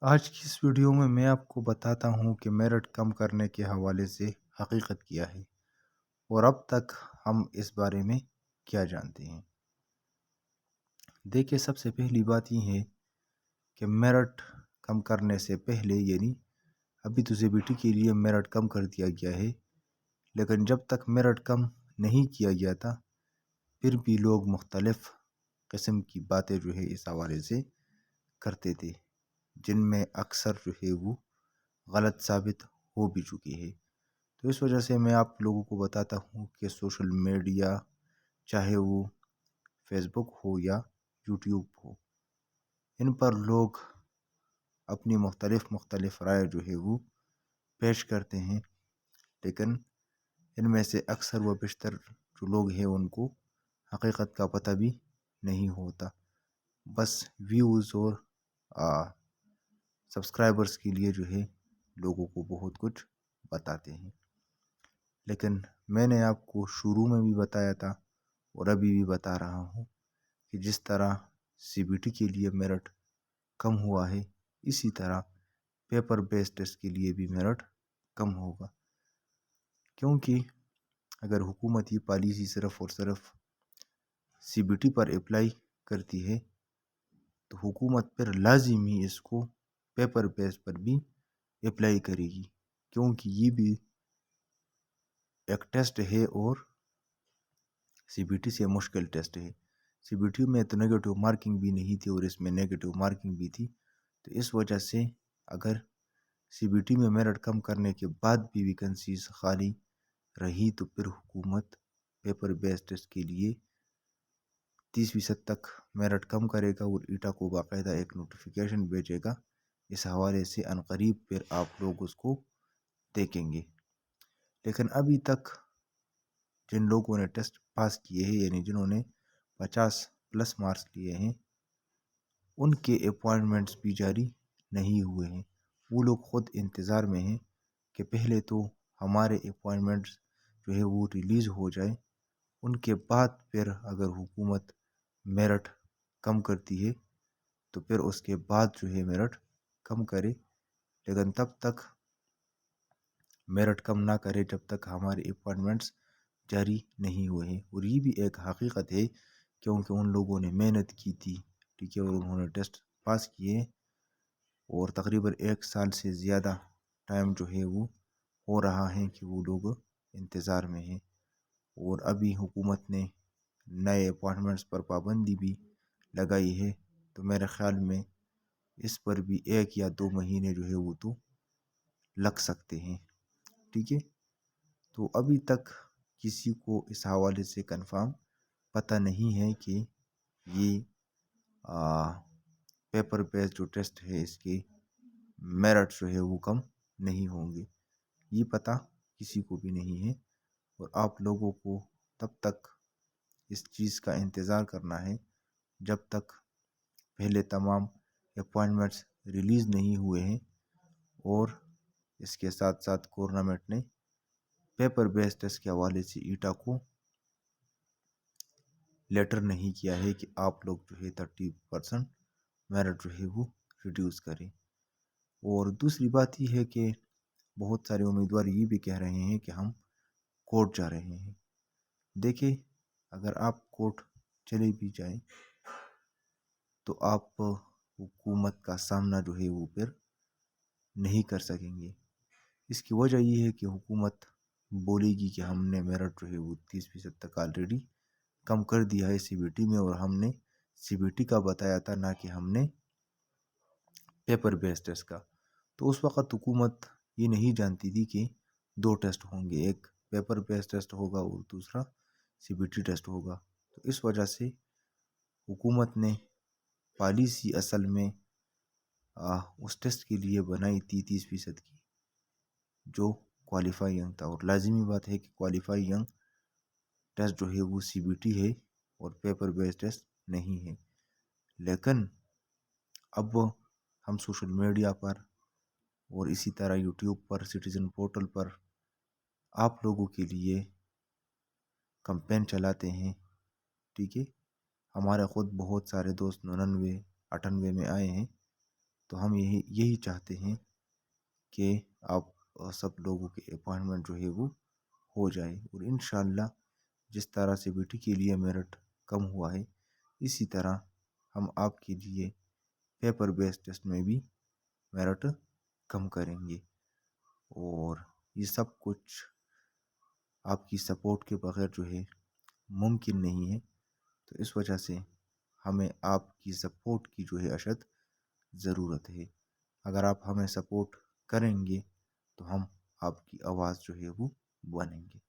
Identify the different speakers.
Speaker 1: آج کی اس ویڈیو میں آپ کو بتاتا ہوں کہ میرٹ کم کرنے کے حوالے سے حقیقت کیا ہے اور اب تک ہم اس بارے میں کیا جانتے ہیں۔ دیکھیں، سب سے پہلی بات یہ ہے کہ میرٹ کم کرنے سے پہلے ابھی تو CBT کے لیے میرٹ کم کر دیا گیا ہے، لیکن جب تک میرٹ کم نہیں کیا گیا تھا پھر بھی لوگ مختلف قسم کی باتیں اس حوالے سے کرتے تھے، جن میں اکثر وہ غلط ثابت ہو بھی چکی ہے۔ تو اس وجہ سے میں آپ لوگوں کو بتاتا ہوں کہ سوشل میڈیا، چاہے وہ فیس بک ہو یا یوٹیوب ہو، ان پر لوگ اپنی مختلف رائے وہ پیش کرتے ہیں، لیکن ان میں سے اکثر و بیشتر جو لوگ ہیں ان کو حقیقت کا پتہ بھی نہیں ہوتا، بس ویوز اور سبسکرائبرز کے لیے لوگوں کو بہت کچھ بتاتے ہیں۔ لیکن میں نے آپ کو شروع میں بھی بتایا تھا اور ابھی بھی بتا رہا ہوں کہ جس طرح CBT کے لیے میرٹ کم ہوا ہے، اسی طرح پیپر بیس ٹیسٹ کے لیے بھی میرٹ کم ہوگا، کیونکہ اگر حکومت یہ پالیسی صرف اور صرف CBT پر اپلائی کرتی ہے تو حکومت پھر لازمی اس کو پیپر بیس پر بھی اپلائی کرے گی، کیونکہ یہ بھی ایک ٹیسٹ ہے اور CBT سے مشکل ٹیسٹ ہے۔ CBT میں تو نیگیٹو مارکنگ بھی نہیں تھی اور اس میں نیگیٹو مارکنگ بھی تھی، تو اس وجہ سے اگر CBT میں میرٹ کم کرنے کے بعد بھی ویکنسیز خالی رہی تو پھر حکومت پیپر بیس ٹیسٹ کے لیے 30% تک میرٹ کم کرے گا اور ایٹا کو باقاعدہ ایک نوٹیفیکیشن بھیجے گا۔ اس حوالے سے عنقریب پھر آپ لوگ اس کو دیکھیں گے۔ لیکن ابھی تک جن لوگوں نے ٹیسٹ پاس کیے ہیں، جنہوں نے 50+ مارکس لیے ہیں، ان کے اپوائنٹمنٹس بھی جاری نہیں ہوئے ہیں۔ وہ لوگ خود انتظار میں ہیں کہ پہلے تو ہمارے اپوائنٹمنٹس وہ ریلیز ہو جائے، ان کے بعد پھر اگر حکومت میرٹ کم کرتی ہے تو پھر اس کے بعد میرٹ کم کرے، لیکن تب تک میرٹ کم نہ کرے جب تک ہمارے اپوائنٹمنٹس جاری نہیں ہوئے ہیں۔ اور یہ بھی ایک حقیقت ہے کیونکہ ان لوگوں نے محنت کی تھی، ٹھیک ہے، اور انہوں نے ٹیسٹ پاس کیے اور تقریباً 1 سال سے زیادہ ٹائم وہ ہو رہا ہے کہ وہ لوگ انتظار میں ہیں، اور ابھی حکومت نے نئے اپوائنٹمنٹس پر پابندی بھی لگائی ہے، تو میرے خیال میں اس پر بھی 1 یا 2 مہینے وہ تو لگ سکتے ہیں، ٹھیک ہے۔ تو ابھی تک کسی کو اس حوالے سے کنفرم پتہ نہیں ہے کہ یہ پیپر بیس جو ٹیسٹ ہے اس کے میرٹ وہ کم نہیں ہوں گے، یہ پتہ کسی کو بھی نہیں ہے، اور آپ لوگوں کو تب تک اس چیز کا انتظار کرنا ہے جب تک پہلے تمام اپوائنٹمنٹس ریلیز نہیں ہوئے ہیں، اور اس کے ساتھ ساتھ گورنمنٹ نے پیپر بیس ٹیسٹ کے حوالے سے ایٹا کو لیٹر نہیں کیا ہے کہ آپ لوگ 30% میرٹ وہ ریڈیوس کریں۔ اور دوسری بات یہ ہے کہ بہت سارے امیدوار یہ بھی کہہ رہے ہیں کہ ہم کورٹ جا رہے ہیں۔ دیکھیں، اگر آپ کورٹ چلے بھی جائیں تو آپ حکومت کا سامنا وہ پھر نہیں کر سکیں گے۔ اس کی وجہ یہ ہے کہ حکومت بولے گی کہ ہم نے میرٹ وہ 30% تک آلریڈی کم کر دیا ہے CBT میں، اور ہم نے CBT کا بتایا تھا، نہ کہ ہم نے پیپر بیس ٹیسٹ کا۔ تو اس وقت حکومت یہ نہیں جانتی تھی کہ 2 ٹیسٹ ہوں گے، ایک پیپر بیس ٹیسٹ ہوگا اور دوسرا CBT ٹیسٹ ہوگا۔ تو اس وجہ سے حکومت نے پالیسی اصل میں اس ٹیسٹ کے لیے بنائی تھی 30% کی، جو کوالیفائی ینگ تھا، اور لازمی بات ہے کہ کوالیفائی ینگ ٹیسٹ وہ CBT ہے اور پیپر بیس ٹیسٹ نہیں ہے۔ لیکن اب ہم سوشل میڈیا پر اور اسی طرح یوٹیوب پر، سٹیزن پورٹل پر آپ لوگوں کے لیے کمپین چلاتے ہیں، ٹھیک ہے۔ ہمارے خود بہت سارے دوست 99 98 میں آئے ہیں، تو ہم یہی چاہتے ہیں کہ آپ سب لوگوں کے اپوائنٹمنٹ جو ہے وہ ہو جائے، اور انشاءاللہ جس طرح سی بی ٹی کے لیے میرٹ کم ہوا ہے اسی طرح ہم آپ کے لیے پیپر بیس ٹیسٹ میں بھی میرٹ کم کریں گے، اور یہ سب کچھ آپ کی سپورٹ کے بغیر جو ہے ممکن نہیں ہے۔ تو اس وجہ سے ہمیں آپ کی سپورٹ کی جو ہے اشد ضرورت ہے۔ اگر آپ ہمیں سپورٹ کریں گے تو ہم آپ کی آواز جو ہے وہ بنیں گے۔